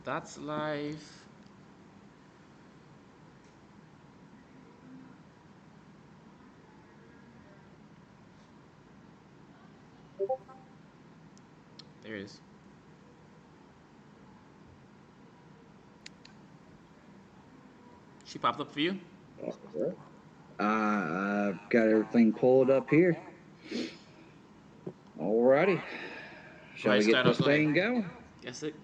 That's life. There it is. She popped up for you. I've got everything pulled up here. Alrighty. Go Shall ahead, we get start out. this Go ahead. thing going?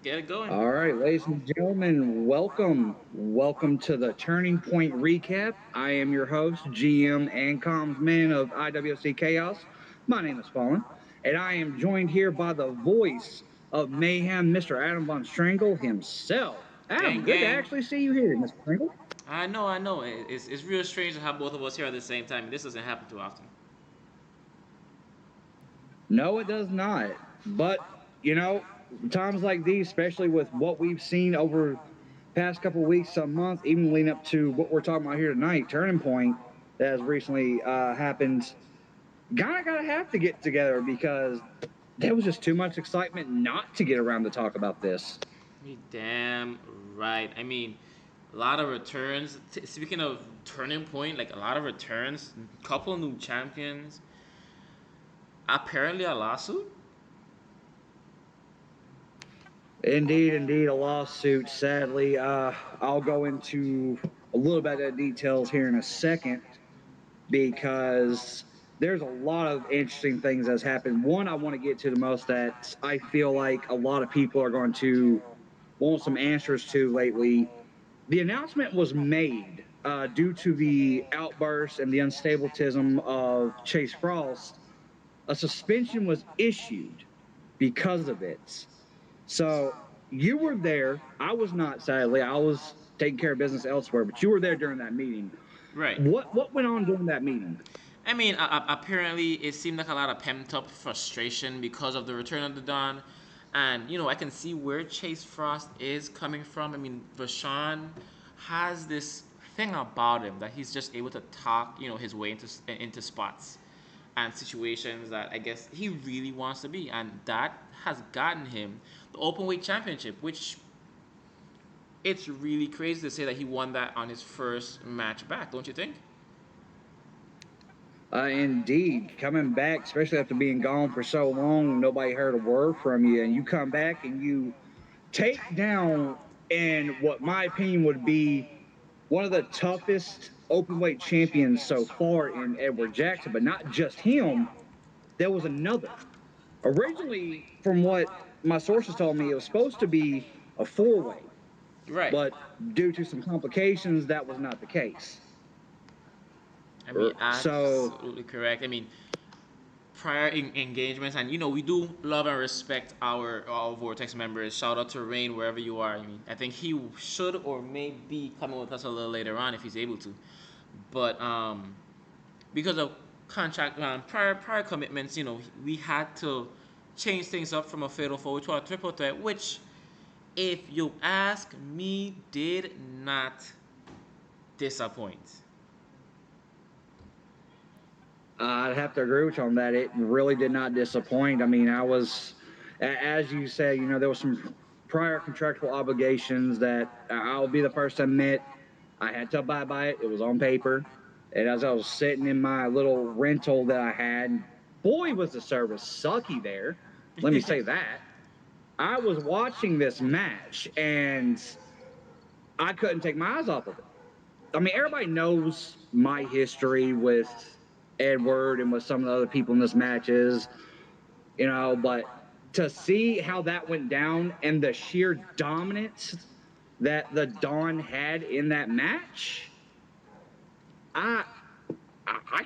Get it going. All right, ladies and gentlemen, welcome. Welcome to the Turning Point Recap. I am your host, GM and comms man of IWFC Chaos. My name is Fallen, and I am joined here by the voice of mayhem, Mr. Adam Von Strangle himself. Gang, Adam, good to gang. actually see you here, Mr. Strangle. I know. It's real strange to have both of us here at the same time. This doesn't happen too often. No, it does not. But, times like these, especially with what we've seen over past couple of weeks, some month, even leading up to what we're talking about here tonight, Turning Point, that has recently happened, kind of gotta have to get together because there was just too much excitement not to get around to talk about this. You damn right. A lot of returns. Speaking of turning point, like a lot of returns, couple new champions. Apparently a lawsuit. Indeed, indeed, a lawsuit. Sadly, I'll go into a little bit of details here in a second because there's a lot of interesting things that's happened. One I want to get to the most that I feel like a lot of people are going to want some answers to lately. The announcement was made due to the outburst and the unstabilism of Chase Frost. A suspension was issued because of it. So you were there. I was not, sadly. I was taking care of business elsewhere, but you were there during that meeting. Right. What went on during that meeting? Apparently, it seemed like a lot of pent up frustration because of the return of the Dawn. And, I can see where Chase Frost is coming from. Vashawn has this thing about him that he's just able to talk, his way into spots and situations that I guess he really wants to be. And that has gotten him the Open Weight Championship, which it's really crazy to say that he won that on his first match back, don't you think? Indeed, coming back, especially after being gone for so long, nobody heard a word from you, and you come back and you take down, in what my opinion would be one of the toughest open weight champions so far in Edward Jackson, but not just him. There was another. Originally, from what my sources told me, it was supposed to be a four-way, Right. but due to some complications, that was not the case. So, Absolutely correct. Prior engagements, and we do love and respect our Vortex members. Shout out to Rain wherever you are. I think he should or may be coming with us a little later on if he's able to. But because of contract prior commitments, we had to change things up from a fatal four to a triple threat, which, if you ask me, did not disappoint. I'd have to agree with you on that. It really did not disappoint. I mean, as you say, there was some prior contractual obligations that I'll be the first to admit I had to abide by it. It was on paper. And as I was sitting in my little rental that I had, boy, was the service sucky there. Let me say that. I was watching this match and I couldn't take my eyes off of it. I mean, everybody knows my history with Edward and with some of the other people in this matches, but to see how that went down and the sheer dominance that the Dawn had in that match, I I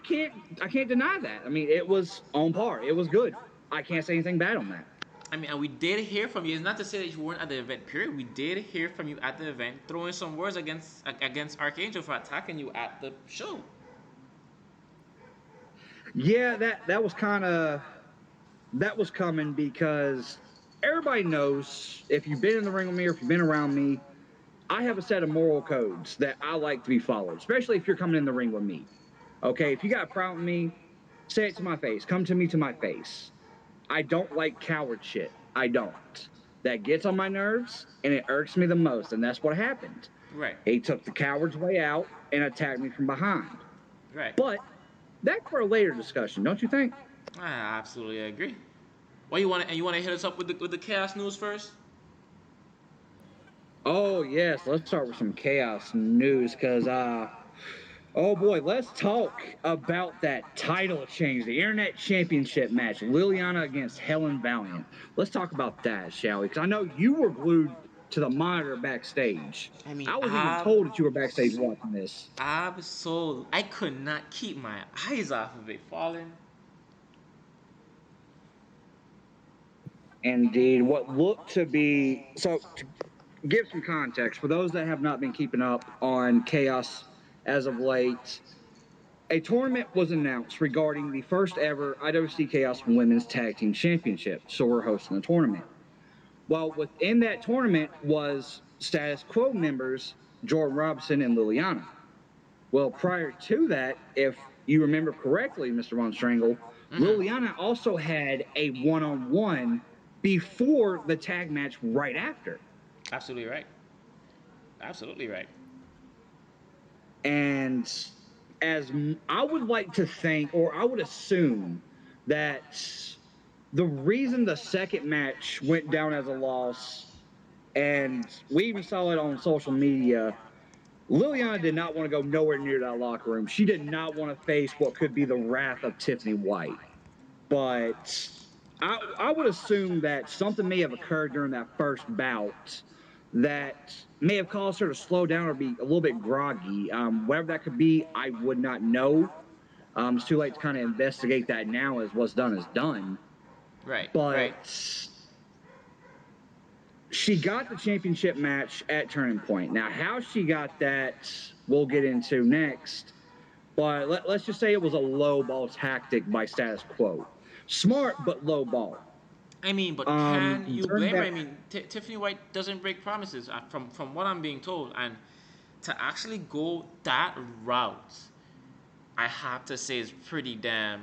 can't deny that. I mean, it was on par. It was good. I can't say anything bad on that. And we did hear from you. It's not to say that you weren't at the event. Period. We did hear from you at the event, throwing some words against Archangel for attacking you at the show. Yeah, that was coming because everybody knows if you've been in the ring with me or if you've been around me, I have a set of moral codes that I like to be followed, especially if you're coming in the ring with me. Okay, if you got a problem with me, say it to my face. Come to me to my face. I don't like coward shit. I don't. that gets on my nerves and it irks me the most, and that's what happened. Right. He took the coward's way out and attacked me from behind. Right. But that's for a later discussion, don't you think? I absolutely agree. Well, you want to hit us up with the chaos news first? Oh yes, let's start with some chaos news because oh boy, let's talk about that title change, the Internet Championship match, Liliana against Helen Valiant. Let's talk about that, shall we? Because I know you were glued to the monitor backstage. I mean, I was even told that you were backstage watching this. I could not keep my eyes off of it, falling. Indeed, what looked to be so to give some context for those that have not been keeping up on Chaos as of late. A tournament was announced regarding the first ever IWC Chaos Women's Tag Team Championship, so we're hosting the tournament. Well, within that tournament was status quo members Jordan Robinson and Liliana. Well, prior to that, if you remember correctly, Mr. Von Strangle, Mm-hmm. Liliana also had a one-on-one before the tag match right after. Absolutely right. Absolutely right. And as I would like to think, or I would assume, that the reason the second match went down as a loss, and we even saw it on social media, Liliana did not want to go nowhere near that locker room. She did not want to face what could be the wrath of Tiffany White. But I would assume that something may have occurred during that first bout that may have caused her to slow down or be a little bit groggy. Whatever that could be, I would not know. It's too late to kind of investigate that now, as what's done is done. Right. Right. But she got the championship match at Turning Point. Now, how she got that, we'll get into next. But let's just say it was a low ball tactic by status quo. Smart, but low ball. I mean, but can you During blame her? that, I mean, Tiffany White doesn't break promises, from what I'm being told, and to actually go that route, I have to say is pretty damn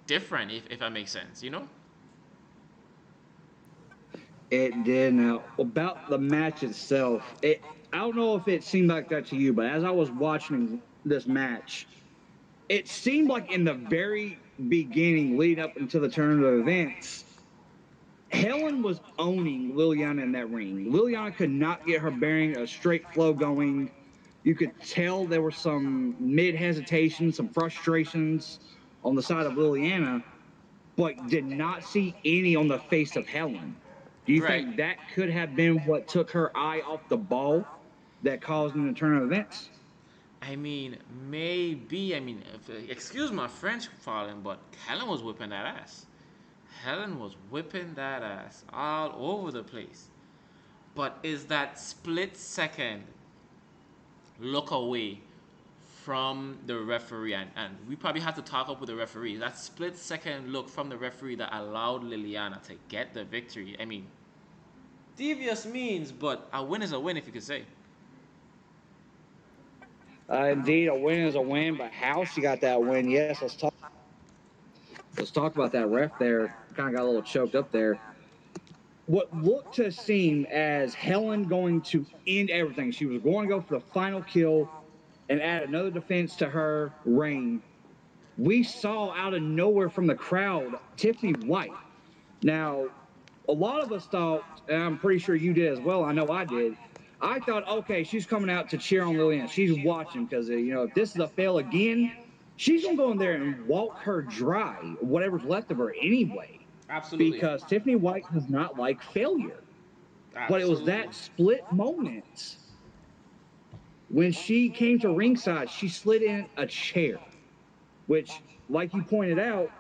different, if that makes sense. You know? it did. Now, about the match itself, I don't know if it seemed like that to you, but as I was watching this match, it seemed like in the very beginning, lead up into the turn of events, Helen was owning Liliana in that ring. Liliana could not get her bearing, a straight flow going. You could tell there were some mid hesitations, some frustrations on the side of Liliana, but did not see any on the face of Helen. Do you Right. think that could have been what took her eye off the ball that caused an the turn of events? I mean, maybe. I mean, excuse my French, falling, but Helen was whipping that ass. Helen was whipping that ass all over the place. But is that split second look away from the referee, and we probably have to talk up with the referee. That split second look from the referee that allowed Liliana to get the victory. I mean, devious means, but a win is a win, if you could say. Indeed, a win is a win, but how she got that win? Yes, let's talk about that ref there. Kind of got a little choked up there. What looked to seem as Helen going to end everything. She was going to go for the final kill and add another defense to her reign. We saw out of nowhere from the crowd Tiffany White. Now, a lot of us thought, and I'm pretty sure you did as well. I know I did. I thought, okay, she's coming out to cheer on Lillian. She's watching because if this is a fail again, she's gonna go in there and walk her dry, whatever's left of her anyway. Absolutely. Because Tiffany White does not like failure. But it was Absolutely. that split moment when she came to ringside, she slid in a chair, which, like you pointed out,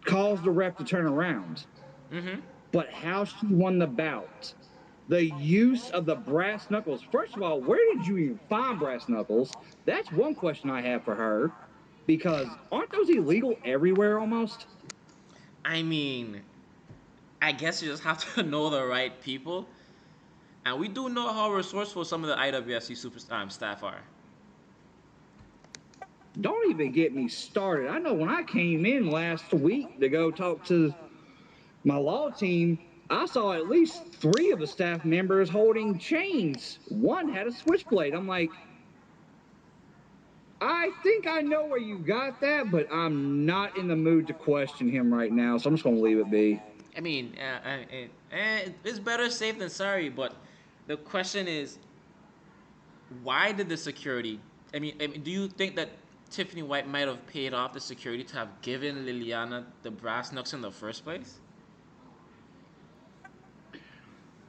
caused the ref to turn around. Mm-hmm. But how she won the bout, the use of the brass knuckles. First of all, where did you even find brass knuckles? That's one question I have for her, because aren't those illegal everywhere almost? I mean, I guess you just have to know the right people. And we do know how resourceful some of the IWFC super staff are. Don't even get me started. I know when I came in last week to go talk to my law team, I saw at least three of the staff members holding chains. One had a switchblade. I'm like, I think I know where you got that, but I'm not in the mood to question him right now, so I'm just going to leave it be. I mean, it's better safe than sorry. But the question is, why did the security? I mean, do you think that Tiffany White might have paid off the security to have given Liliana the brass knucks in the first place?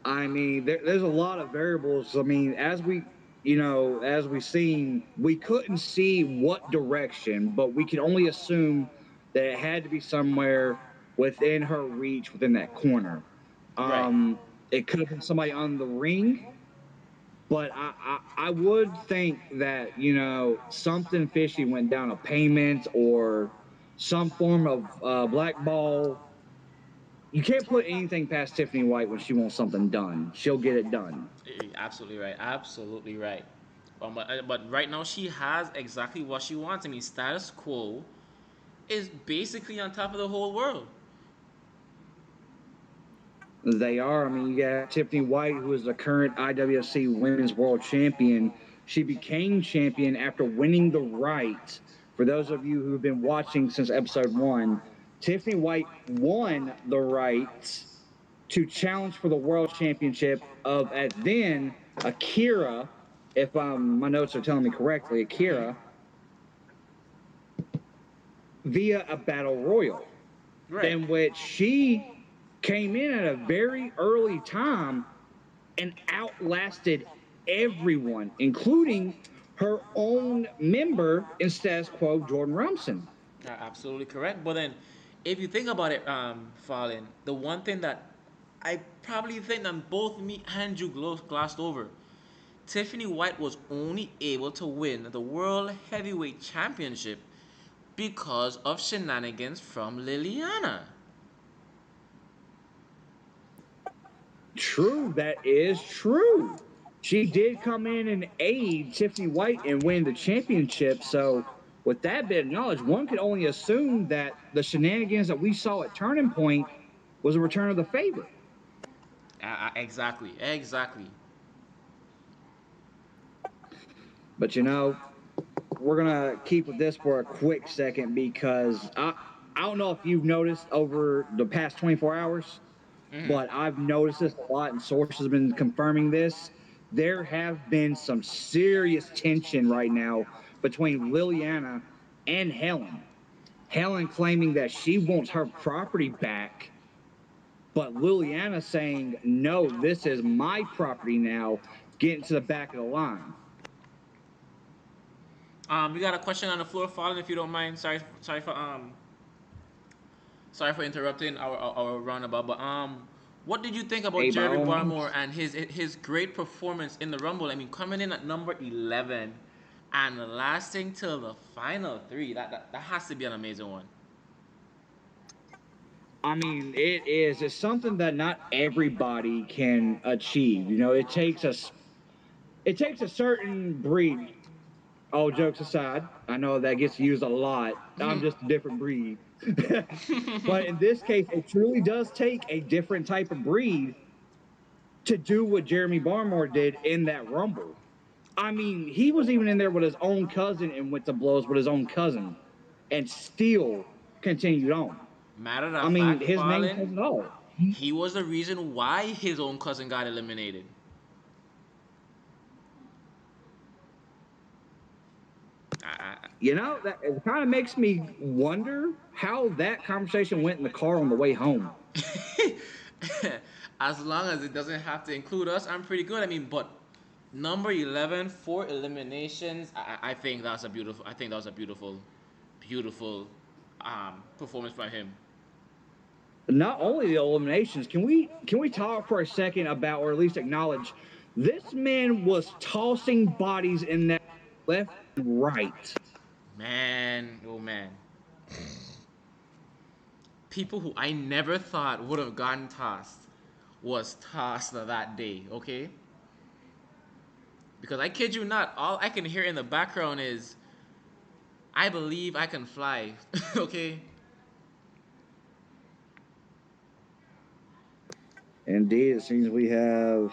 I mean, there's a lot of variables. I mean, as we seen, we couldn't see what direction, but we could only assume that it had to be somewhere within her reach, within that corner. Right. Um, it could have been somebody on the ring, but I would think that something fishy went down, a payment or some form of blackball. You can't put anything past Tiffany White when she wants something done. She'll get it done. Absolutely right. Absolutely right. But right now she has exactly what she wants. I mean, status quo is basically on top of the whole world. They are. I mean, you got Tiffany White, who is the current IWFC Women's World Champion. She became champion after winning the right. For those of you who have been watching since episode one, Tiffany White won the right to challenge for the World Championship of, at then, Akira, if my notes are telling me correctly, Mm-hmm. Akira, via a battle royal, Right. in which she came in at a very early time and outlasted everyone, including her own member in status quo, Jordan Rumson. Absolutely correct. But then, if you think about it, Fallen, the one thing that I probably think that both me and you glossed over, Tiffany White was only able to win the World Heavyweight Championship because of shenanigans from Liliana. True, that is true. She did come in and aid Tiffany White and win the championship. So, with that bit of knowledge, one could only assume that the shenanigans that we saw at Turning Point was a return of the favor. Exactly, exactly. But we're gonna keep with this for a quick second because I don't know if you've noticed over the past 24 hours, Hmm. but I've noticed this a lot, and sources have been confirming this. There have been some serious tension right now between Liliana and Helen. Helen claiming that she wants her property back, but Liliana saying, no, this is my property now, getting to the back of the line. We got a question on the floor, Fallen, if you don't mind. Sorry for interrupting our roundabout, but what did you think about Hey, by Jeremy all Barmore means. and his great performance in the Rumble? I mean, coming in at number 11 and lasting till the final three. That has to be an amazing one. I mean, it is. It's something that not everybody can achieve. It takes a certain breed. All jokes aside, I know that gets used a lot. I'm just a different breed. But in this case, it truly does take a different type of breed to do what Jeremy Barmore did in that Rumble. I mean, he was even in there with his own cousin and went to blows with his own cousin and still continued on. Matter I of mean, fact, his name says Fallen, it all. he was the reason why his own cousin got eliminated. I, That it kind of makes me wonder how that conversation went in the car on the way home. as long as it doesn't have to include us, I'm pretty good. I mean, but number 11, four eliminations. I think that's a beautiful. I think that was a beautiful performance by him. Not only the eliminations, can we talk for a second about, or at least acknowledge, this man was tossing bodies in that left and right. Man, oh man, people who I never thought would have gotten tossed was tossed that day. Okay, because I kid you not, all I can hear in the background is, "I believe I can fly." Okay. Indeed, it seems we have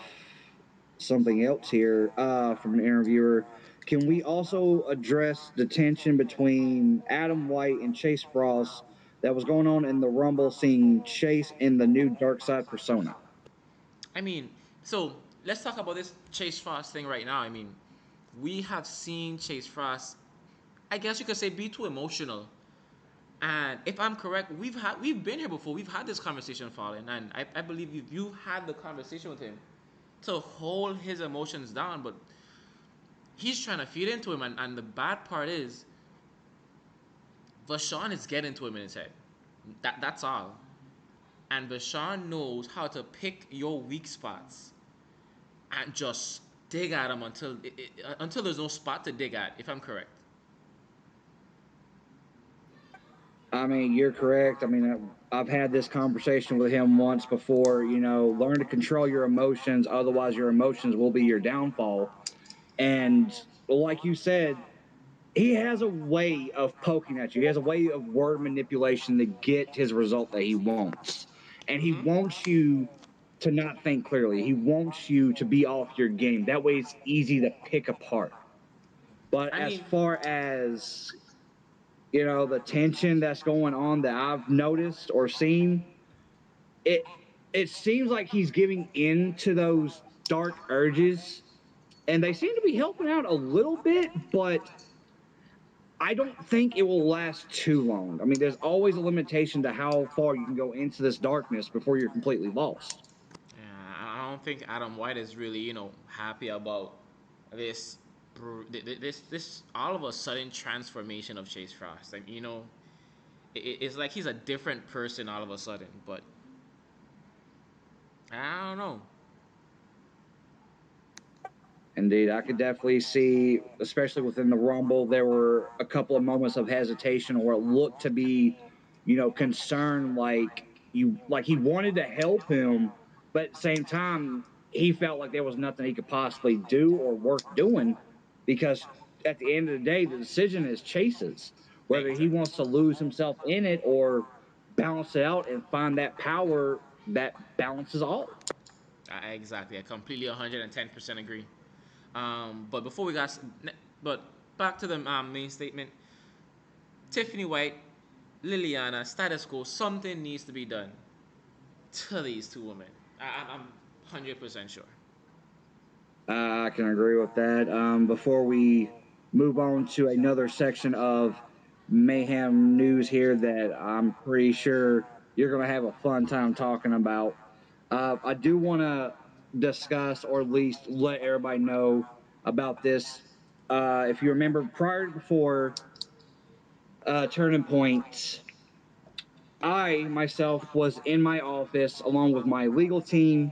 something else here from an interviewer. Can we also address the tension between Adam White and Chase Frost that was going on in the Rumble, seeing Chase in the new Dark Side persona? I mean, so let's talk about this Chase Frost thing right now. I mean, we have seen Chase Frost, I guess you could say, be too emotional. And if I'm correct, we've been here before. We've had this conversation, Fallen, and I believe you had the conversation with him to hold his emotions down, but he's trying to feed into him, and the bad part is Vashawn is getting to him in his head. That's all. And Vashawn knows how to pick your weak spots and just dig at them until there's no spot to dig at. If I'm correct. I mean, you're correct. I mean, I've had this conversation with him once before. Learn to control your emotions, otherwise, your emotions will be your downfall. And like you said, he has a way of poking at you. He has a way of word manipulation to get his result that he wants. And he Mm-hmm. wants you to not think clearly. He wants you to be off your game. That way it's easy to pick apart. But I as mean, far as, the tension that's going on that I've noticed or seen, it it seems like he's giving in to those dark urges and they seem to be helping out a little bit, but I don't think it will last too long. I mean, there's always a limitation to how far you can go into this darkness before you're completely lost. yeah, I don't think Adam White is really, happy about this, this all of a sudden transformation of Chase Frost. Like, it's like he's a different person all of a sudden. But I don't know. Indeed, I could definitely see, especially within the Rumble, there were a couple of moments of hesitation or it looked to be, concern like he wanted to help him, but at the same time, he felt like there was nothing he could possibly do or worth doing because at the end of the day, the decision is Chase's, whether he Exactly. wants to lose himself in it or balance it out and find that power that balances all. Exactly. I completely 110% agree. But before we got, but back to the main statement. Tiffany White, Liliana, status quo. Something needs to be done to these two women. I'm 100% sure. I can agree with that. Before we move on to another section of mayhem news here that I'm pretty sure you're going to have a fun time talking about, I do want to discuss or at least let everybody know about this. If you remember, prior before Turning Point, I myself was in my office along with my legal team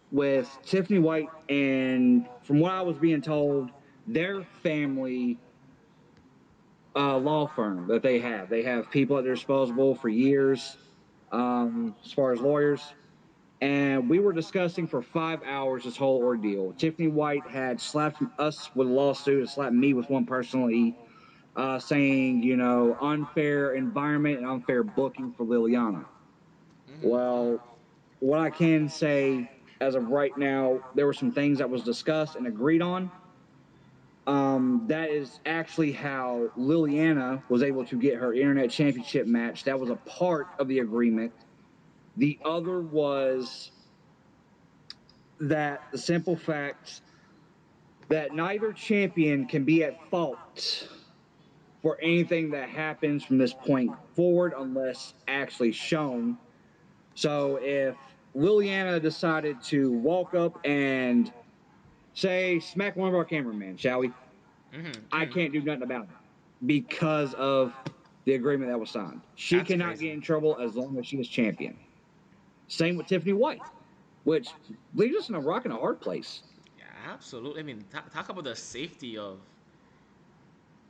with Tiffany White, and from what I was being told, their family law firm that they have. They have people at their disposal for years, as far as lawyers. And we were discussing for 5 hours this whole ordeal. Tiffany White had slapped us with a lawsuit and slapped me with one personally, saying, unfair environment and unfair booking for Liliana. Mm-hmm. Well, what I can say as of right now, there were some things that was discussed and agreed on. That is actually how Liliana was able to get her internet championship match. That was a part of the agreement. The other was that the simple fact that neither champion can be at fault for anything that happens from this point forward unless actually shown. So if Liliana decided to walk up and say, smack one of our cameramen, shall we? Mm-hmm. I Mm-hmm. can't do nothing about it because of the agreement that was signed. She That's cannot crazy. get in trouble as long as she is champion. Same with Tiffany White, which leaves us in a rock and a hard place. Yeah, absolutely. I mean, talk about the safety of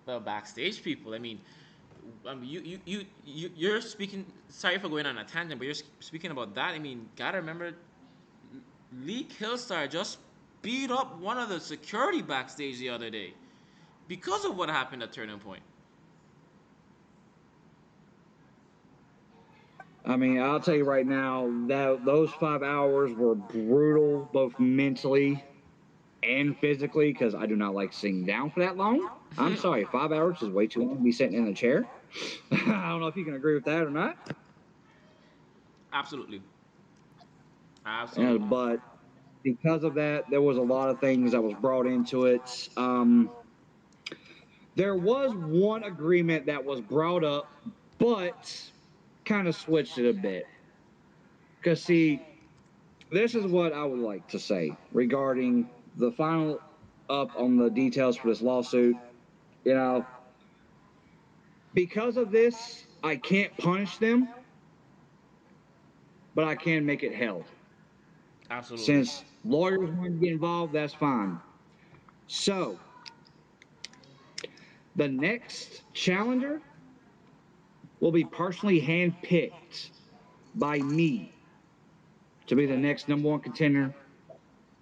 the backstage people. I mean, you're speaking. Sorry for going on a tangent, but you're speaking about that. I mean, gotta remember, Lee Killstar just beat up one of the security backstage the other day because of what happened at Turning Point. I mean, I'll tell you right now that those 5 hours were brutal, both mentally and physically, because I do not like sitting down for that long. I'm sorry, 5 hours is way too long to be sitting in a chair. I don't know if you can agree with that or not. Absolutely. Absolutely. But because of that, there was a lot of things that was brought into it. There was one agreement that was brought up, but kind of switched it a bit. Because, see, this is what I would like to say regarding the final up on the details for this lawsuit. You know, because of this, I can't punish them, but I can make it hell. Absolutely. Since lawyers want to get involved, that's fine. So, the next challenger will be personally handpicked by me to be the next number one contender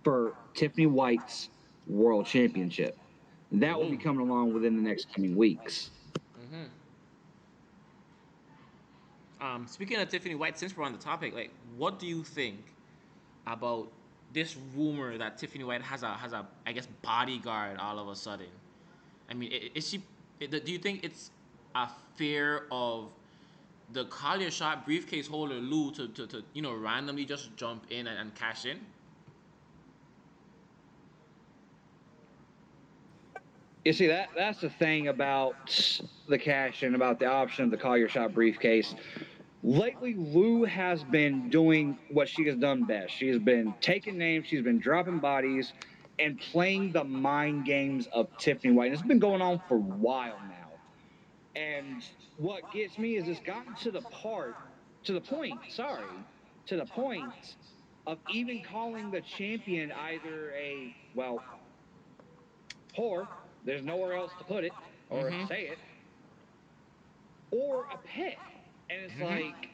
for Tiffany White's World Championship. That will be Ooh. coming along within the next coming weeks. Hmm. Speaking of Tiffany White, since we're on the topic, like, what do you think about this rumor that Tiffany White has a I guess bodyguard all of a sudden? I mean, is she? Do you think it's a fear of the Collier shot briefcase holder Lou to randomly just jump in and cash in? You see that's the thing about the cash and about the option of the call your shot briefcase. Lately, Lou has been doing what she has done best. She has been taking names, she's been dropping bodies, and playing the mind games of Tiffany White. And it's been going on for a while now. And what gets me is it's gotten to the point, sorry, to the point of even calling the champion either a, well, whore, there's nowhere else to put it or Mm-hmm. say it, or a pet. And it's Mm-hmm. like,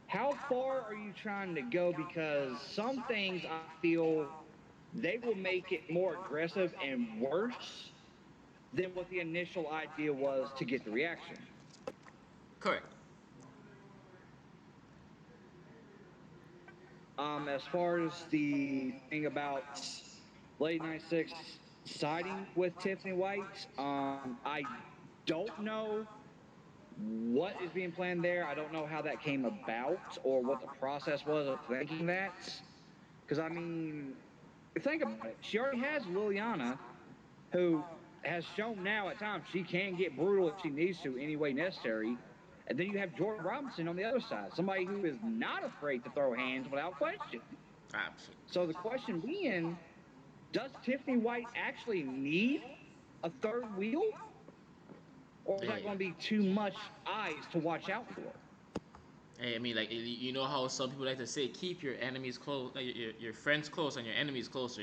how far are you trying to go? Because some things I feel they will make it more aggressive and worse than what the initial idea was to get the reaction. Correct. As far as the thing about Late 96 siding with Tiffany White, I don't know what is being planned there. I don't know how that came about or what the process was of thinking that. Because, I mean, think about it. She already has Liliana, who has shown now at times she can get brutal if she needs to, any way necessary. And then you have Jordan Robinson on the other side, somebody who is not afraid to throw hands without question. Absolutely. So the question being, does Tiffany White actually need a third wheel? Or is that Hey, going to be too much eyes to watch out for? hey, I mean, like, you know how some people like to say, keep your enemies close, like your friends close and your enemies closer.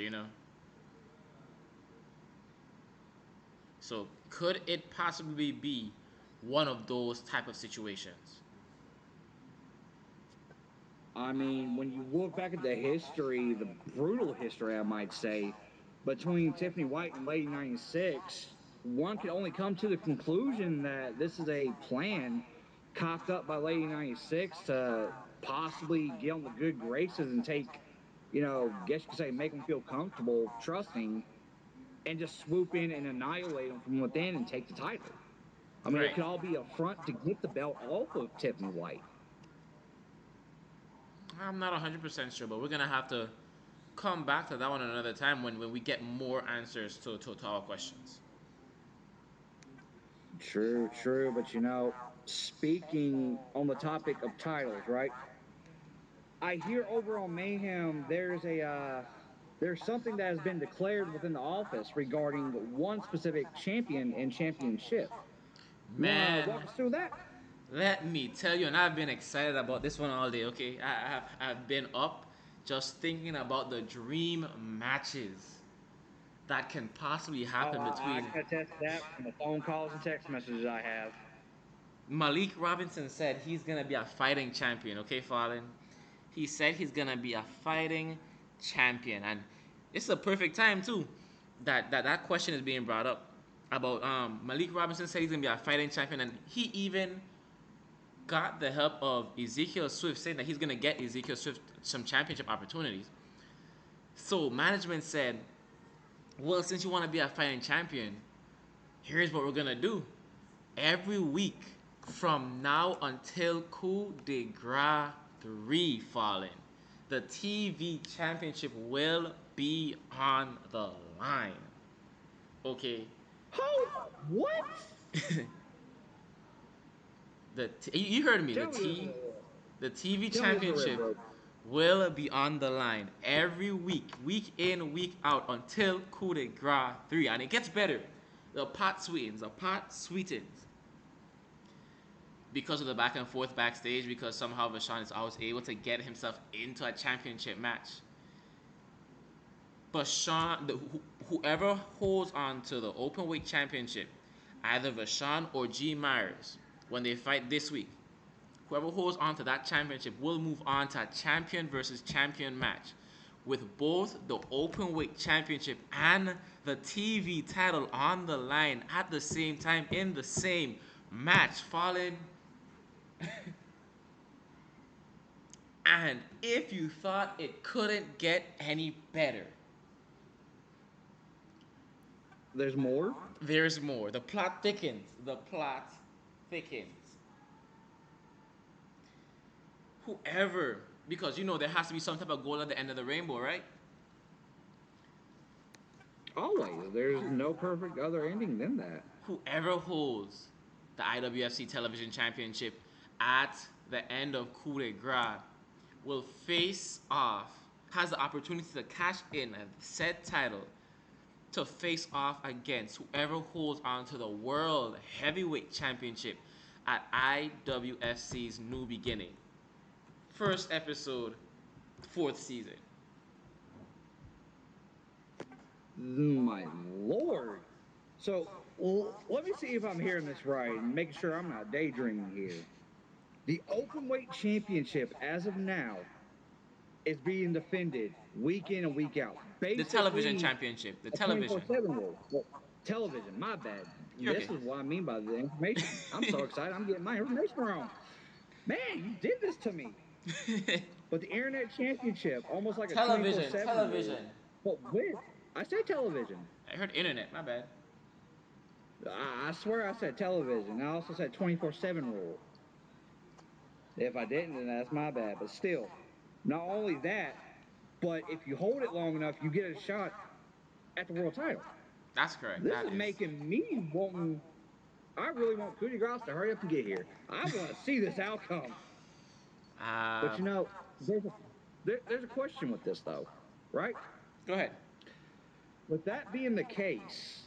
So could it possibly be one of those type of situations? I mean, when you look back at the history, the brutal history, I might say, between Tiffany White and Lady 96, one can only come to the conclusion that this is a plan cocked up by Lady 96 to possibly get on the good graces and take, guess you could say, make them feel comfortable, trusting, and just swoop in and annihilate them from within and take the title. I mean, it Right. could all be a front to get the belt off of Tiffany White. I'm not 100% sure, but we're gonna have to come back to that one another time when we get more answers to our questions. True, true. But speaking on the topic of titles, right? I hear over on Mayhem there's something that has been declared within the office regarding one specific champion and championship. You want to Man, walk us through that? let me tell you, and I've been excited about this one all day. Okay, I've been up just thinking about the dream matches that can possibly Oh, happen I between can attest to that from the phone calls and text messages I have. Malik Robinson said he's gonna be a fighting champion. Okay, Fallen. He said he's gonna be a fighting champion, and it's a perfect time too that question is being brought up about Malik Robinson said he's gonna be a fighting champion, and he even got the help of Ezekiel Swift, saying that he's gonna get Ezekiel Swift some championship opportunities. So management said, "Well, since you want to be a fighting champion, here's what we're gonna do. Every week from now until Coup de Grace 3 falling, the TV championship will be on the line." Okay. Hold up, what? You heard me. Tell me this is The TV tell me this is real, championship bro. will be on the line every week in, week out until Coup de Grace 3, and it gets better. The pot sweetens. The pot sweetens because of the back and forth backstage. Because somehow Vashon is always able to get himself into a championship match. But whoever holds on to the open weight championship, either Vashon or G Myers, when they fight this week, whoever holds on to that championship will move on to a champion versus champion match, with both the open weight championship and the TV title on the line at the same time in the same match, falling. And if you thought it couldn't get any better, There's more. there's more. The plot thickens. The plot thickens. Whoever, because there has to be some type of goal at the end of the rainbow, right? Always. There's no perfect other ending than that. Whoever holds the IWFC Television Championship at the end of Coup de Grace will face off, has the opportunity to cash in a said title to face off against whoever holds on to the World Heavyweight Championship at IWFC's New Beginning. First episode, fourth season. My lord. So, let me see if I'm hearing this right and making sure I'm not daydreaming here. The openweight championship, as of now, is being defended week in and week out. The television championship. The a television. 24/7 rule. Well, television, my bad. You're This okay. is what I mean by the information. I'm so excited. I'm getting my information wrong. Man, you did this to me. But the internet championship, almost like a Television. 24/7 Television. rule. But with, I said television. I heard internet. My bad. I swear I said television. I also said 24/7 rule. If I didn't, then that's my bad. But still, not only that, but if you hold it long enough, you get a shot at the world title. That's correct. This is making me wanting. I really want Coup de Grace to hurry up and get here. I want to see this outcome. But there's a question with this though, right? Go ahead. With that being the case,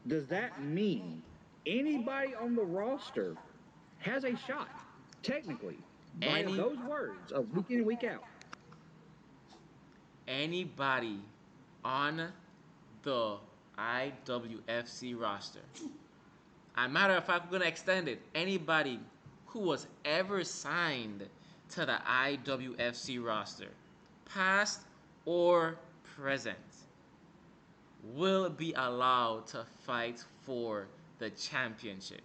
does that mean anybody on the roster has a shot, technically, by those words of week in and week out? Anybody on the IWFC roster. As a matter of fact, we're going to extend it. Anybody who was ever signed to the IWFC roster, past or present, will be allowed to fight for the championship.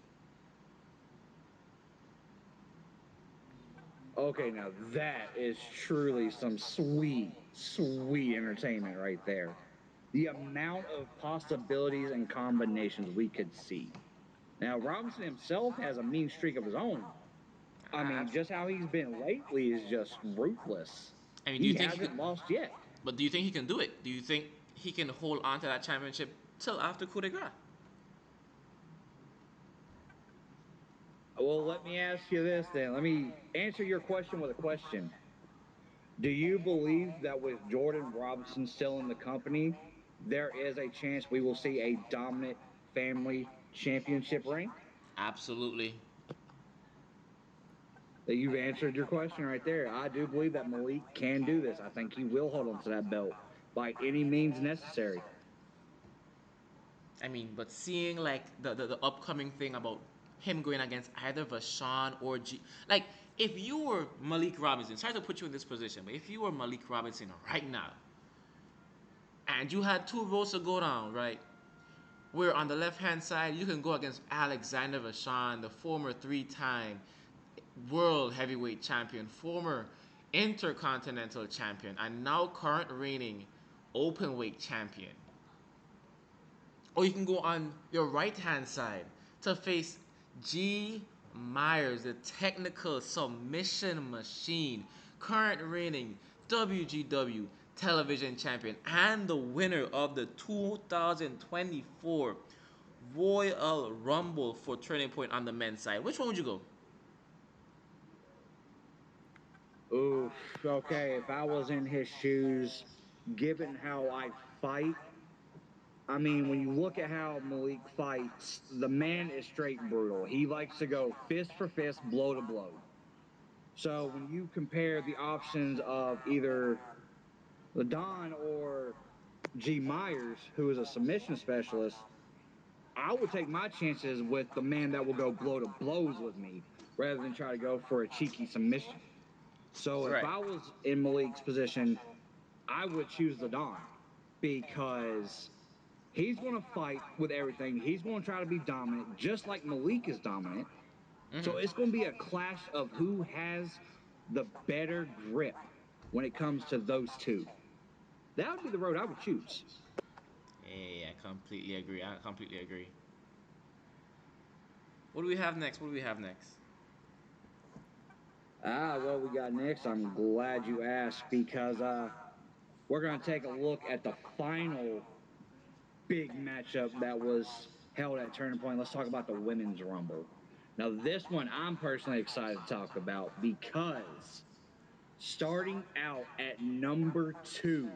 Okay, now that is truly some sweet, sweet entertainment right there. The amount of possibilities and combinations we could see. Now, Robinson himself has a mean streak of his own. I mean, just how he's been lately is just ruthless. I mean, do you think hasn't lost yet? But do you think he can do it? Do you think he can hold on to that championship till after Coup de Grace? Well, let me ask you this then. Let me answer your question with a question. Do you believe that with Jordan Robinson still in the company, there is a chance we will see a dominant family championship reign? Absolutely. That you've answered your question right there. I do believe that Malik can do this. I think he will hold on to that belt by any means necessary. I mean, but seeing like the upcoming thing about him going against either Vashon or like if you were Malik Robinson, sorry to put you in this position, but if you were Malik Robinson right now and you had 2 votes to go down, right? Where on the left hand side, you can go against Alexander Vachon, the former 3-time world heavyweight champion, former intercontinental champion, and now current reigning open weight champion. Or you can go on your right hand side to face G. Myers, the technical submission machine, current reigning WGW television champion, and the winner of the 2024 Royal Rumble for Turning Point on the men's side. Which one would you go? Oof. Okay, if I was in his shoes, given how I fight, I mean, when you look at how Malik fights, the man is straight brutal. He likes to go fist for fist, blow to blow. So when you compare the options of either the Don or G. Myers, who is a submission specialist, I would take my chances with the man that will go blow to blows with me rather than try to go for a cheeky submission. So if Right. I was in Malik's position, I would choose the Don because he's going to fight with everything. He's going to try to be dominant, just like Malik is dominant. So it's going to be a clash of who has the better grip when it comes to those two. That would be the road I would choose. Hey, I completely agree. I completely agree. What do we have next? What do we have next? What we got next, I'm glad you asked because we're going to take a look at the final big matchup that was held at Turning Point. Let's talk about the Women's Rumble. Now, this one I'm personally excited to talk about because starting out at number 2,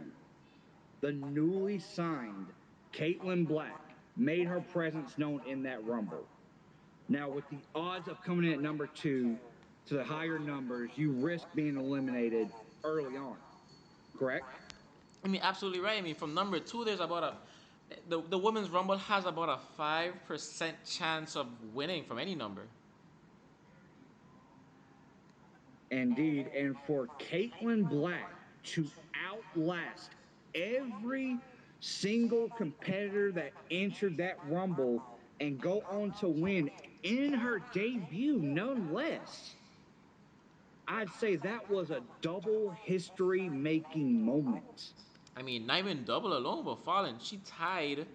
the newly signed Caitlin Black made her presence known in that Rumble. Now, with the odds of coming in at number 2 to the higher numbers, you risk being eliminated early on, correct? I mean, absolutely right. I mean, from number 2, there's about a the women's rumble has about a 5% chance of winning from any number. Indeed. And for Caitlin Black to outlast every single competitor that entered that Rumble and go on to win in her debut, none less, I'd say that was a double history making moment. I mean, not even double alone, but falling. She tied.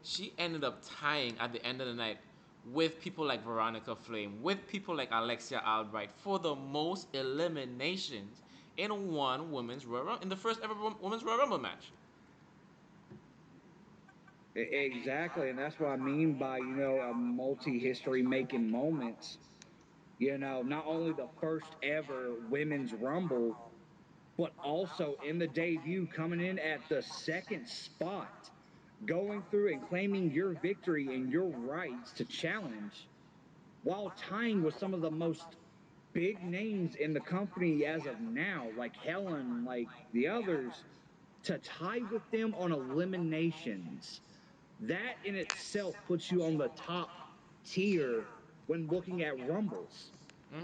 She ended up tying at the end of the night with people like Veronica Flame, with people like Alexia Albright for the most eliminations in one women's Royal Rumble, in the first ever women's Royal Rumble match. Exactly. And that's what I mean by, a multi history making moment. Not only the first ever women's Rumble, but also in the debut, coming in at the second spot, going through and claiming your victory and your rights to challenge while tying with some of the most big names in the company as of now, like Helen, like the others, to tie with them on eliminations. That in itself puts you on the top tier when looking at Rumbles.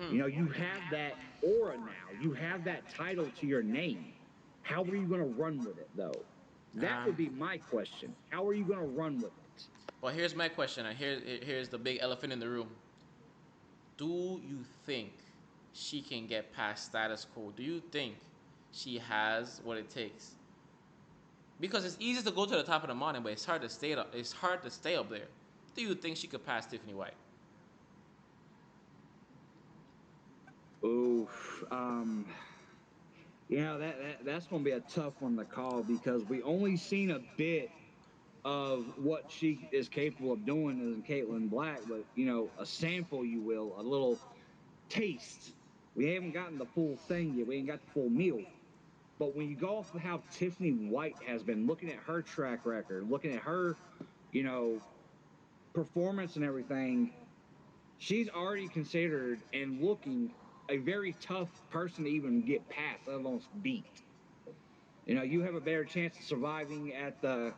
You have that aura now. You have that title to your name. How are you going to run with it, though? That would Um, be my question. How are you going to run with it? well, here's my question, and here's the big elephant in the room. Do you think she can get past status quo? Do you think she has what it takes? Because it's easy to go to the top of the mountain, but it's hard to stay up. It's hard to stay up there. Do you think she could pass Tiffany White? Oof. That's going to be a tough one to call because we only seen a bit of what she is capable of doing as Caitlin Black, but a sample, you will, a little taste. We haven't gotten the full thing yet. We ain't got the full meal. But when you go off of how Tiffany White has been, looking at her track record, looking at her, you know, performance and everything, she's already considered and looking a very tough person to even get past, let alone beat. You have a better chance of surviving at the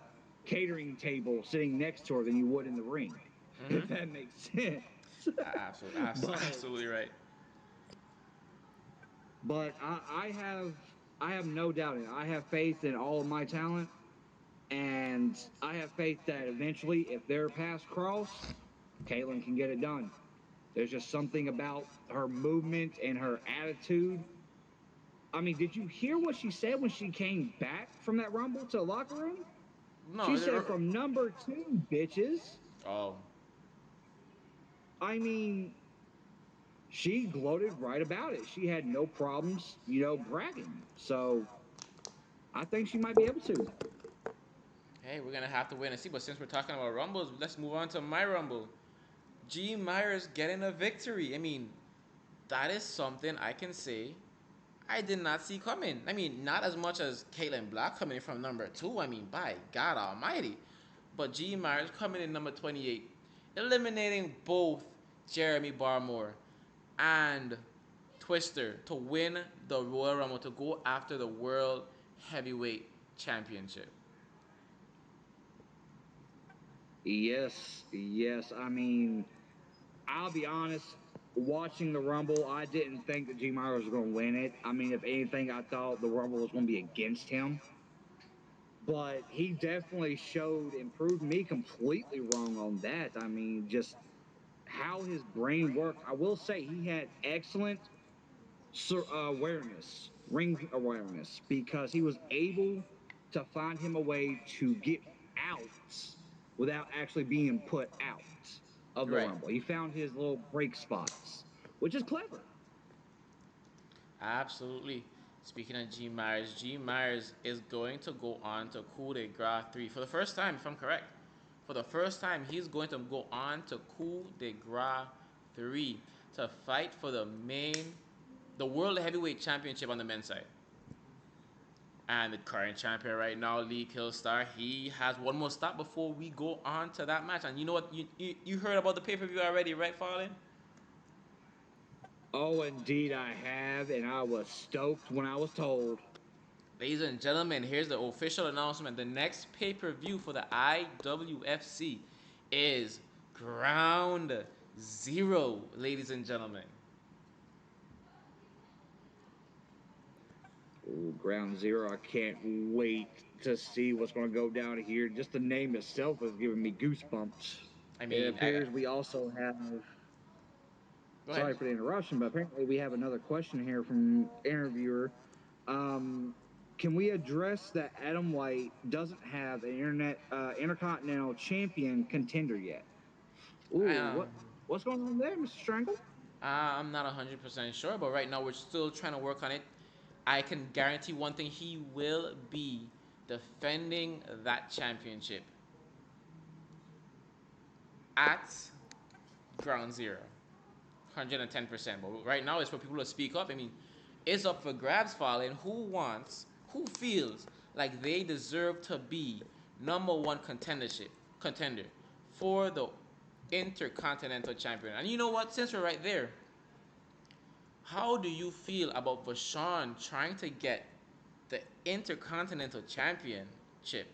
catering table sitting next to her than you would in the ring, if that makes sense. Absolutely, but absolutely right. but I have no doubt in it. I have faith in all of my talent, And I have faith that eventually, if their paths cross, Caitlyn can get it done. There's just something about her movement and her attitude. I mean, did you hear what she said when she came back from that Rumble to the locker room? No, She said, from number 2, bitches. oh, I mean, she gloated right about it. She had no problems, bragging. So I think she might be able to. hey, we're gonna have to wait and see. But since we're talking about rumbles, let's move on to my rumble. G Myers getting a victory. I mean, that is something I can say I did not see coming. I mean, not as much as Caitlyn Black coming in from number 2. I mean, by God Almighty. But G Myers coming in number 28, eliminating both Jeremy Barmore and Twister to win the Royal Rumble to go after the World Heavyweight Championship. Yes, yes. I mean, I'll be honest. Watching the Rumble, I didn't think that G Myers was going to win it. I mean, if anything, I thought the Rumble was going to be against him. But he definitely showed and proved me completely wrong on that. I mean, just how his brain worked. I will say he had excellent awareness, ring awareness, because he was able to find him a way to get out without actually being put out of the Right. Rumble. He found his little break spots, which is clever. Absolutely. Speaking of G Myers is going to go on to Coup de Grace 3 for the first time, if I'm correct. For the first time, he's going to go on to Coup de Grace 3 to fight for the World Heavyweight Championship on the men's side. And the current champion right now, Lee Killstar, he has one more stop before we go on to that match. And you know what? You heard about the pay per view already, right, Fallen? Oh, indeed, I have, and I was stoked when I was told. Ladies and gentlemen, here's the official announcement. The next pay per view for the IWFC is Ground Zero, ladies and gentlemen. Ooh, Ground Zero, I can't wait to see what's going to go down here. Just the name itself is giving me goosebumps. I It mean, appears we also have, go ahead. sorry for the interruption, but apparently we have another question here from interviewer. Um, can we address that Adam White doesn't have an intercontinental champion contender yet? Ooh, Um, what's going on there, Mr. Strangle? I'm not 100% sure, but right now we're still trying to work on it. I can guarantee one thing: he will be defending that championship at Ground Zero. 110%. But right now, it's for people to speak up. I mean, it's up for grabs, Fallen. Who feels like they deserve to be number one contender for the Intercontinental Champion? And you know what? Since we're right there, how do you feel about Vashon trying to get the Intercontinental Championship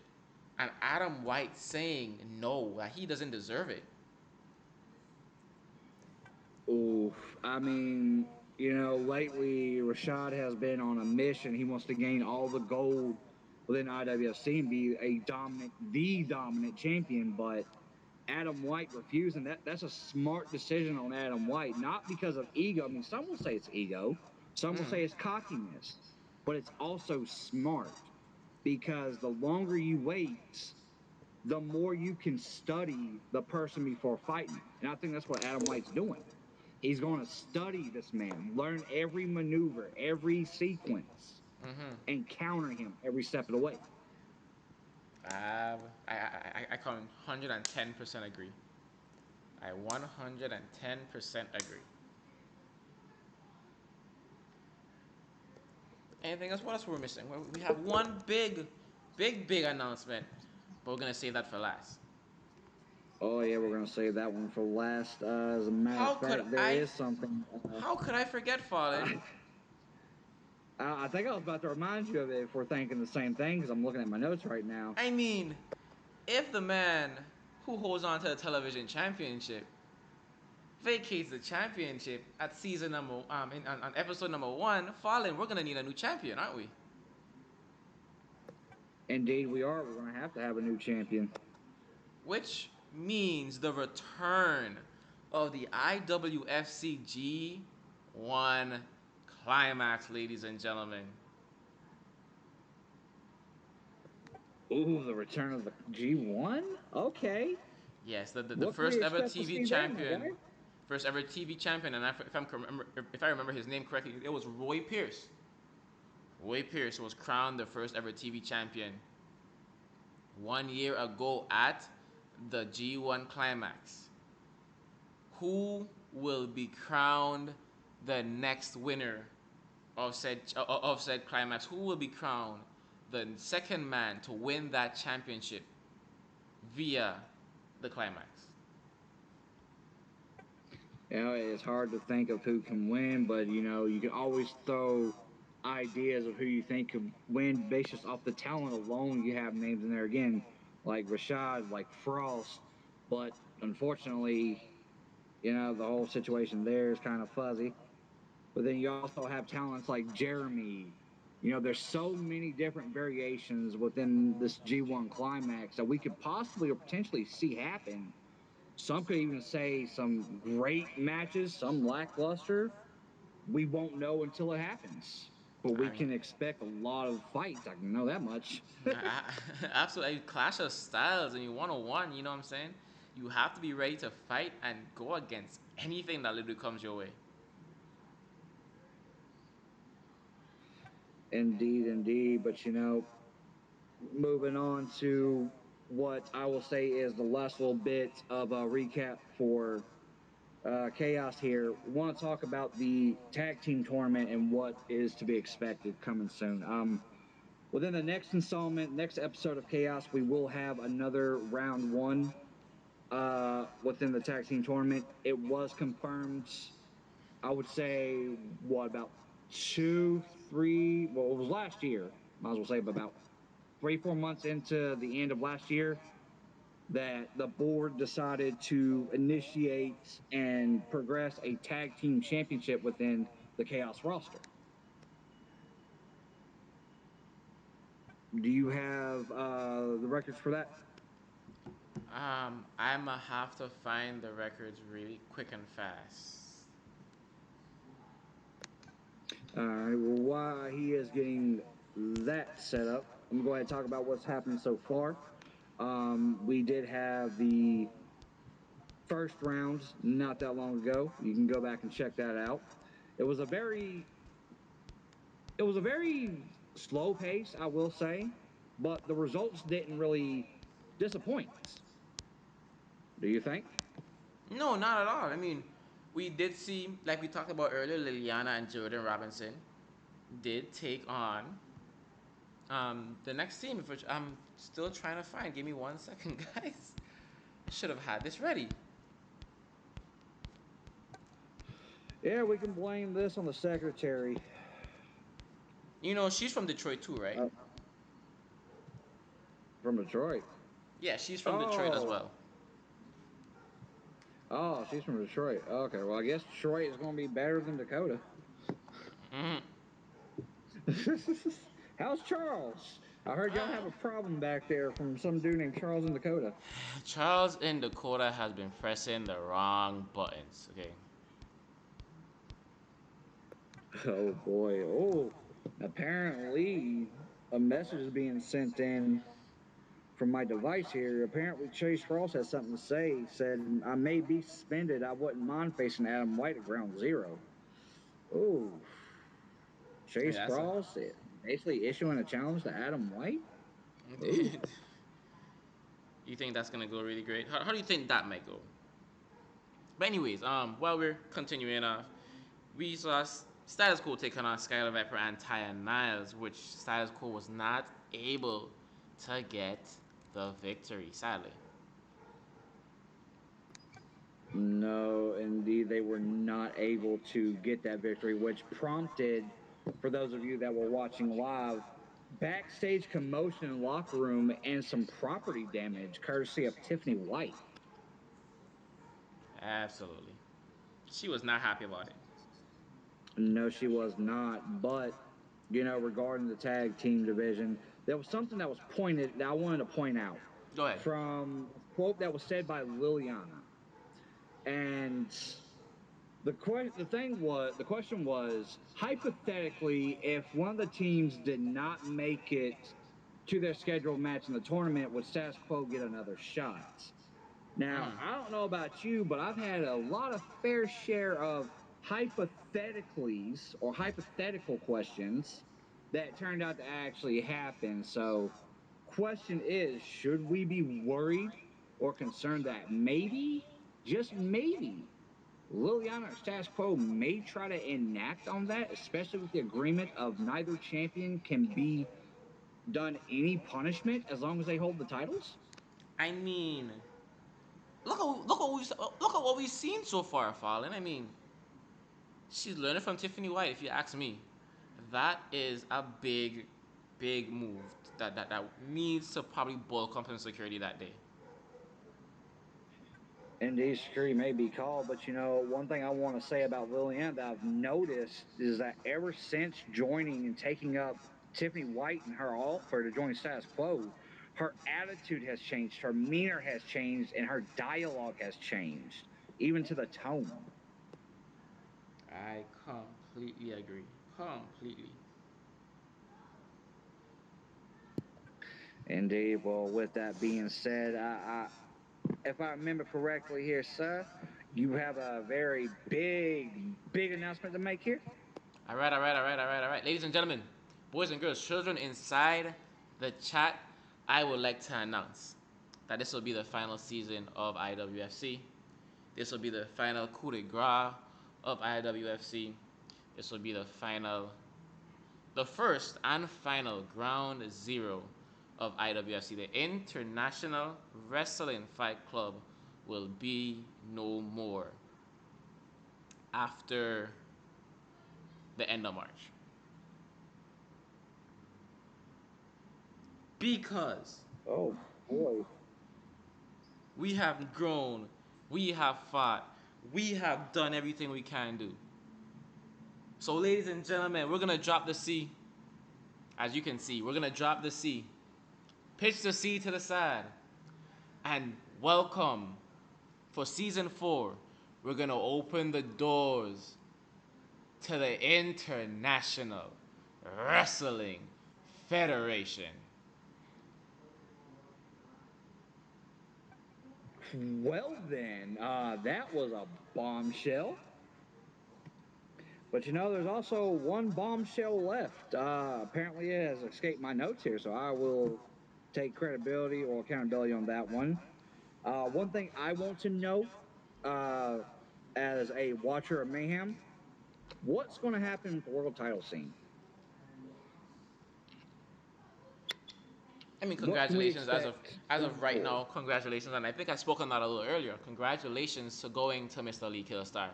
and Adam White saying no, that he doesn't deserve it? Ooh, I mean, lately Rashad has been on a mission. He wants to gain all the gold within IWFC and be the dominant champion. But Adam White refusing that's a smart decision on Adam White, not because of ego. I mean, some will say it's ego, some will say it's cockiness, but it's also smart because the longer you wait, the more you can study the person before fighting. And I think that's what Adam White's doing. He's going to study this man, learn every maneuver, every sequence, Mm-hmm. and counter him every step of the way. I can 110% agree. I 110% agree. Anything else? What else we're missing? We have one big announcement, but we're gonna save that for last. Oh yeah, we're gonna save that one for last. As a matter of How could fact, there I? is something. How could I forget, Fallen? I, I think I was about to remind you of it if we're thinking the same thing because I'm looking at my notes right now. I mean, if the man who holds on to the television championship vacates the championship at season number on episode number 1, Fallen, we're gonna need a new champion, aren't we? Indeed, we are. We're going to have a new champion. which means the return of the IWFC G1 Climax, ladies and gentlemen. Ooh, the return of the G1? Okay. Yes, the What can first we ever expect to TV see there, my champion, guy? first ever TV champion, and if I remember his name correctly, it was Roy Pierce. Roy Pierce was crowned the first ever TV champion 1 year ago at the G1 Climax. Who will be crowned the next winner of said climax? Who will be crowned the second man to win that championship via the climax? It's hard to think of who can win, but you can always throw ideas of who you think could win based just off the talent alone. You have names in there again, like Rashad, like Frost, but unfortunately, the whole situation there is kind of fuzzy. But then you also have talents like Jeremy. There's so many different variations within this G1 climax that we could possibly or potentially see happen. Some could even say some great matches, some lackluster. We won't know until it happens. But we I mean, can expect a lot of fights. I can know that much. absolutely, a clash of styles, and you 101. You know what I'm saying? You have to be ready to fight and go against anything that literally comes your way. Indeed, indeed. But moving on to what I will say is the last little bit of a recap for Chaos here. We want to talk about the tag team tournament and what is to be expected coming soon. Within the next installment, next episode of Chaos, we will have another round one within the tag team tournament. It was confirmed, I would say, what, about 2, 3, well, it was last year, might as well say, but about 3, 4 months into the end of last year, that the board decided to initiate and progress a tag team championship within the Chaos roster. Do you have the records for that? I'ma have to find the records really quick and fast. All right. Well, while he is getting that set up, I'm gonna go ahead and talk about what's happened so far. We did have the first round not that long ago. You can go back and check that out. It was a very it was a very slow pace, I will say, but the results didn't really disappoint. Do you think? No, not at all. I mean, we did see, like we talked about earlier, Liliana and Jordan Robinson did take on the next team, which I'm still trying to find. Give me 1 second, guys. I should have had this ready. Yeah, we can blame this on the secretary. She's from Detroit too, right? uh, from Detroit. Yeah, she's from Detroit as Oh, well. oh, she's from Detroit. Okay, well, I guess Detroit is going to be better than Dakota. Hmm. How's Charles? I heard y'all have Uh, a problem back there from some dude named Charles in Dakota. Charles in Dakota has been pressing the wrong buttons. Okay. Oh boy. Oh, apparently a message is being sent in from my device here. Apparently Chase Frost has something to say. Said I may be suspended. I wouldn't mind facing Adam White at ground zero. Oh, Yeah, Chase that's a. Frost basically issuing a challenge to Adam White. Ooh. You think that's gonna go really great? How do you think that might go? But anyways, while we're continuing off, we saw Status Quo taking on Skylar Viper and Taya Niles, which Status Quo was not able to get the victory, sadly. No, indeed, they were not able to get that victory, which prompted, for those of you that were watching live, backstage commotion in the locker room and some property damage courtesy of Tiffany White. Absolutely. She was not happy about it. No, she was not. But, regarding the tag team division, there was something that was pointed that I wanted to point out Go ahead. from a quote that was said by Liliana. And the question was hypothetically, if one of the teams did not make it to their scheduled match in the tournament, would status quo get another shot? Now, Mm. I don't know about you, but I've had a lot of fair share of hypotheticals or hypothetical questions that turned out to actually happen. So, question is, should we be worried or concerned that maybe, just maybe, Liliana or status quo may try to enact on that, especially with the agreement of neither champion can be done any punishment as long as they hold the titles? I mean, look at what we've seen so far, Fallen. I mean, she's learning from Tiffany White. If you ask me, that is a big move that needs to probably bulk up in security that day. Indeed, security may be called, but one thing I want to say about Liliana that I've noticed is that ever since joining and taking up Tiffany White and her offer to join status quo, her attitude has changed, her demeanor has changed, and her dialogue has changed, even to the tone. I completely agree. Completely. Indeed. Well, with that being said, if I remember correctly here, sir, you have a very big announcement to make here. All right. Ladies and gentlemen, boys and girls, children inside the chat, I would like to announce that this will be the final season of IWFC. This will be the final coup de grace of IWFC. This will be the first and final ground zero of IWFC. The International Wrestling Fight Club will be no more after the end of March. Because Oh boy. we have grown, we have fought, we have done everything we can do. So, ladies and gentlemen, we're gonna drop the C. As you can see, we're gonna drop the C, pitch the C to the side, and welcome for season 4. We're gonna open the doors to the International Wrestling Federation. Well, then, that was a bombshell. But there's also one bombshell left. Apparently, it has escaped my notes here, so I will take credibility or accountability on that one. One thing I want to know, uh, as a watcher of Mayhem, what's going to happen with the world title scene? I mean, What can we congratulations expect as going of right forward? now. Congratulations, and I think I spoke on that a little earlier. Congratulations to going to Mr. Lee Killstar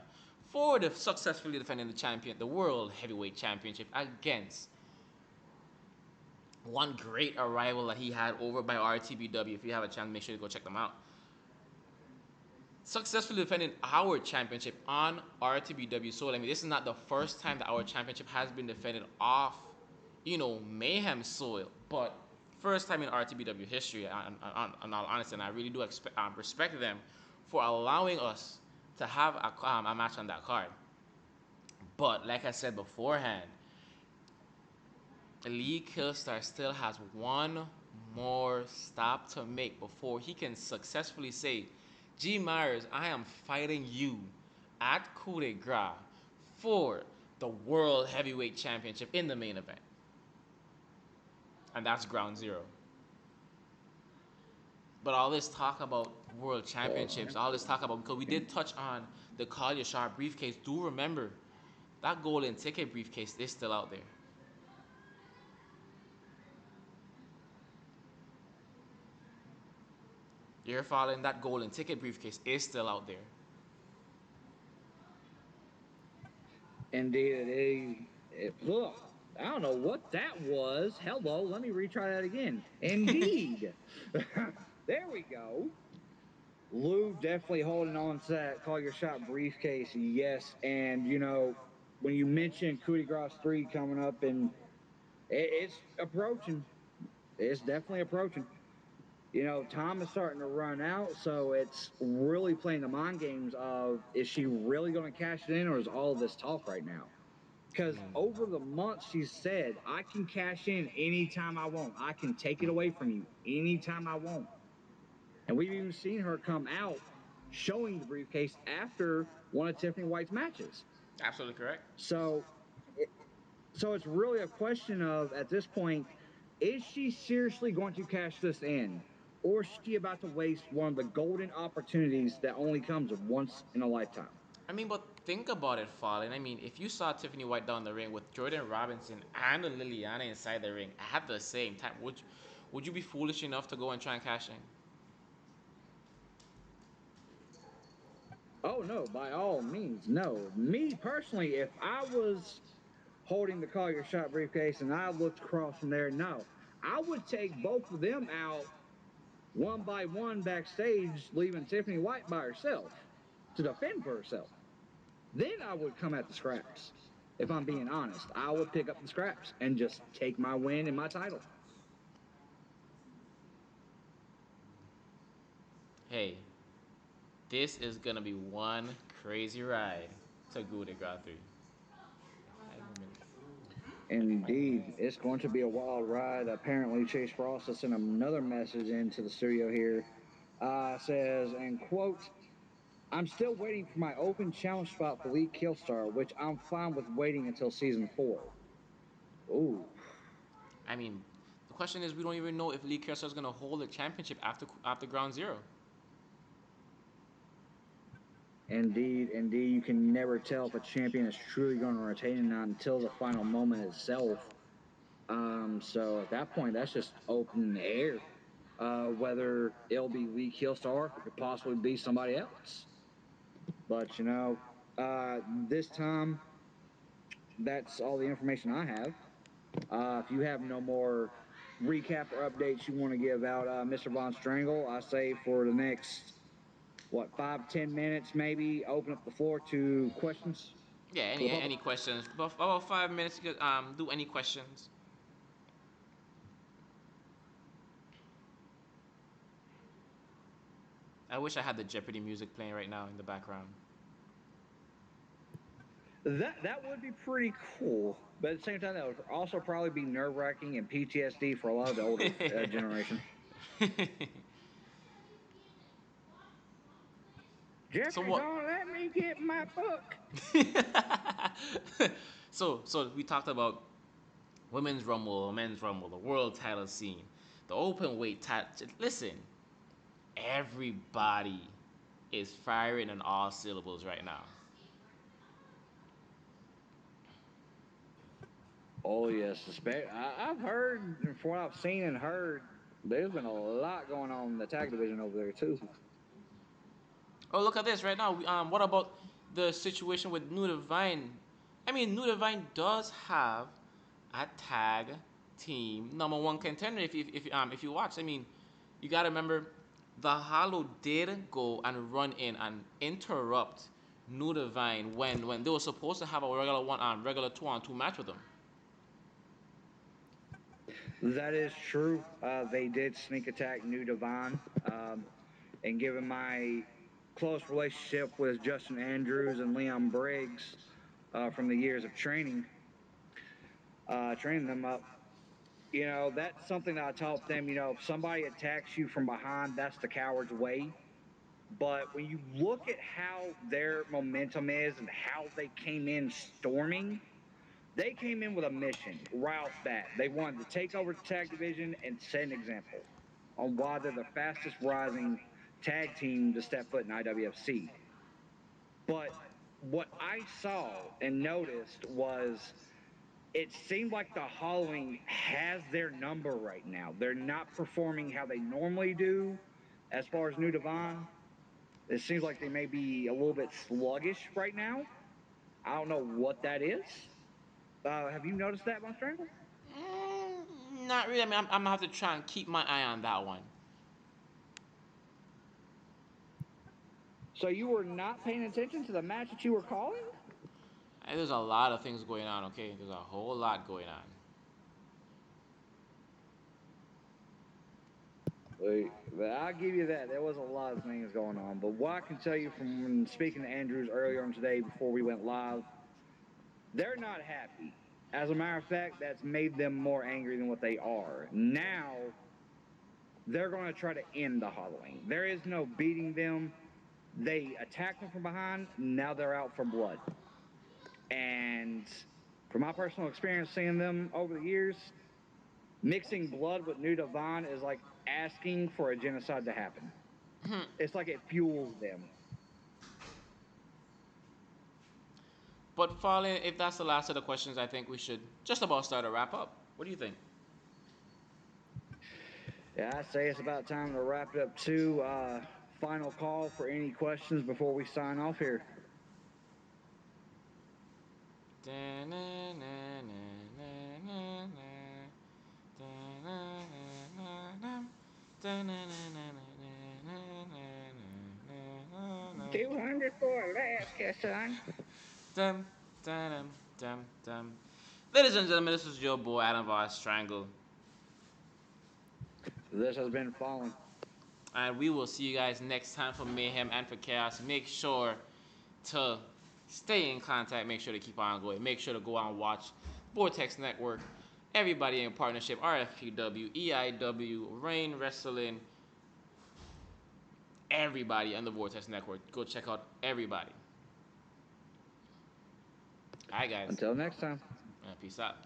for successfully defending the World Heavyweight Championship against one great arrival that he had over by RTBW. If you have a chance, make sure to go check them out. Successfully defending our championship on RTBW Soul. I mean, this is not the first time that our championship has been defended off, Mayhem soil, but first time in RTBW history. On all honesty, and I really do respect them for allowing us to have a match on that card. But like I said beforehand, Lee Killstar still has one more stop to make before he can successfully say, G. Myers, I am fighting you at Coup de Grace for the World Heavyweight Championship in the main event. And that's ground zero. But all this talk about world championships, all this talk about, because we did touch on the Call Your Shot briefcase. Do remember that golden ticket briefcase is still out there. You're following that golden ticket briefcase is still out there. Indeed, it is. Look, I don't know what that was. Hello, let me retry that again. Indeed. There we go. Lou definitely holding on to that call your shot briefcase. Yes. And, when you mentioned Coup de Grace 3 coming up, and it's approaching, it's definitely approaching. Time is starting to run out, so it's really playing the mind games of, is she really going to cash it in, or is all of this talk right now? I Because mean, over the months, she said, I can cash in anytime I want. I can take it away from you anytime I want. And we've even seen her come out showing the briefcase after one of Tiffany White's matches. absolutely correct. So, it, so it's really a question of, at this point, is she seriously going to cash this in? Or is she about to waste one of the golden opportunities that only comes once in a lifetime? I mean, but think about it, Fallen. I mean, if you saw Tiffany White down the ring with Jordan Robinson and Liliana inside the ring at the same time, would you be foolish enough to go and try and cash in? Oh, no, by all means, no. Me personally, if I was holding the Call Your Shot briefcase and I looked across from there, no. I would take both of them out one by one backstage, leaving Tiffany White by herself to defend for herself. Then I would come at the scraps. If I'm being honest, I would pick up the scraps and just take my win and my title. Hey, this is gonna be one crazy ride to Good at Grand 3. Indeed, it's going to be a wild ride. Apparently, Chase Frost has sent another message into the studio here. Says, and quote, I'm still waiting for my open challenge spot for Elite Killstar, which I'm fine with waiting until season 4. Ooh, I mean, the question is, we don't even know if Lee Kershaw is gonna hold the championship after Ground Zero. indeed, indeed. You can never tell if a champion is truly going to retain or not until the final moment itself. So at that point, that's just open in the air. Whether it'll be Lee Killstar, it could possibly be somebody else. But this time, that's all the information I have. If you have no more recap or updates you want to give out, Mr. Von Strangle, I say for the next, what, 5, 10 minutes maybe, open up the floor to questions Yeah, for any the public. any questions? About 5 minutes. Do any questions? I wish I had the Jeopardy music playing right now in the background. That would be pretty cool, but at the same time, that would also probably be nerve wracking and PTSD for a lot of the older generation. So Jeopardy's what? on, let me get my book. So we talked about women's rumble, men's rumble, the world title scene, the open weight title. Listen, everybody is firing on all syllables right now. Oh yes, I've heard, from what I've seen and heard, there's been a lot going on in the tag division over there too. Oh, look at this right now. What about the situation with New Divine? I mean, New Divine does have a tag team number one contender. If you watch, I mean, you gotta remember, the Hollow did go and run in and interrupt New Divine when they were supposed to have a regular 2-on-2 match with them. That is true. They did sneak attack New Divine, and given my close relationship with Justin Andrews and Leon Briggs from the years of training them up, that's something that I taught them. If somebody attacks you from behind, that's the coward's way. But when you look at how their momentum is and how they came in storming, they came in with a mission right off the bat. They wanted to take over the tag division and set an example on why they're the fastest rising tag team to step foot in IWFC. But what I saw and noticed was, it seemed like the Hollowing has their number right now. They're not performing how they normally do as far as New Divine. It seems like they may be a little bit sluggish right now. I don't know what that is. Have you noticed that, Von Strangle? Not really. I mean, I'm gonna have to try and keep my eye on that one. So you were not paying attention to the match that you were calling? There's a lot of things going on. Okay, there's a whole lot going on. But I'll give you that. There was a lot of things going on. But what I can tell you from when speaking to Andrews earlier on today before we went live, they're not happy. As a matter of fact, that's made them more angry than what they are. Now, they're going to try to end the Halloween. There is no beating them. They attacked them from behind. Now they're out for blood. And from my personal experience seeing them over the years, mixing blood with New Divine is like asking for a genocide to happen. It's like it fuels them. But Fallen, if that's the last of the questions, I think we should just about start a wrap up. What do you think? Yeah, I say it's about time to wrap it up too. Final call for any questions before we sign off here. $200 for Alaska, son. Dum, dum, dum, dum. Ladies and gentlemen, this is your boy Adam Voss Strangle. This has been Fallen. And we will see you guys next time for Mayhem and for Chaos. Make sure to stay in contact. Make sure to keep on going. Make sure to go out and watch Vortex Network. Everybody in partnership, RFPW, EIW, Rain Wrestling, everybody on the Vortex Network. Go check out everybody. All right, guys. Until next time. Peace out.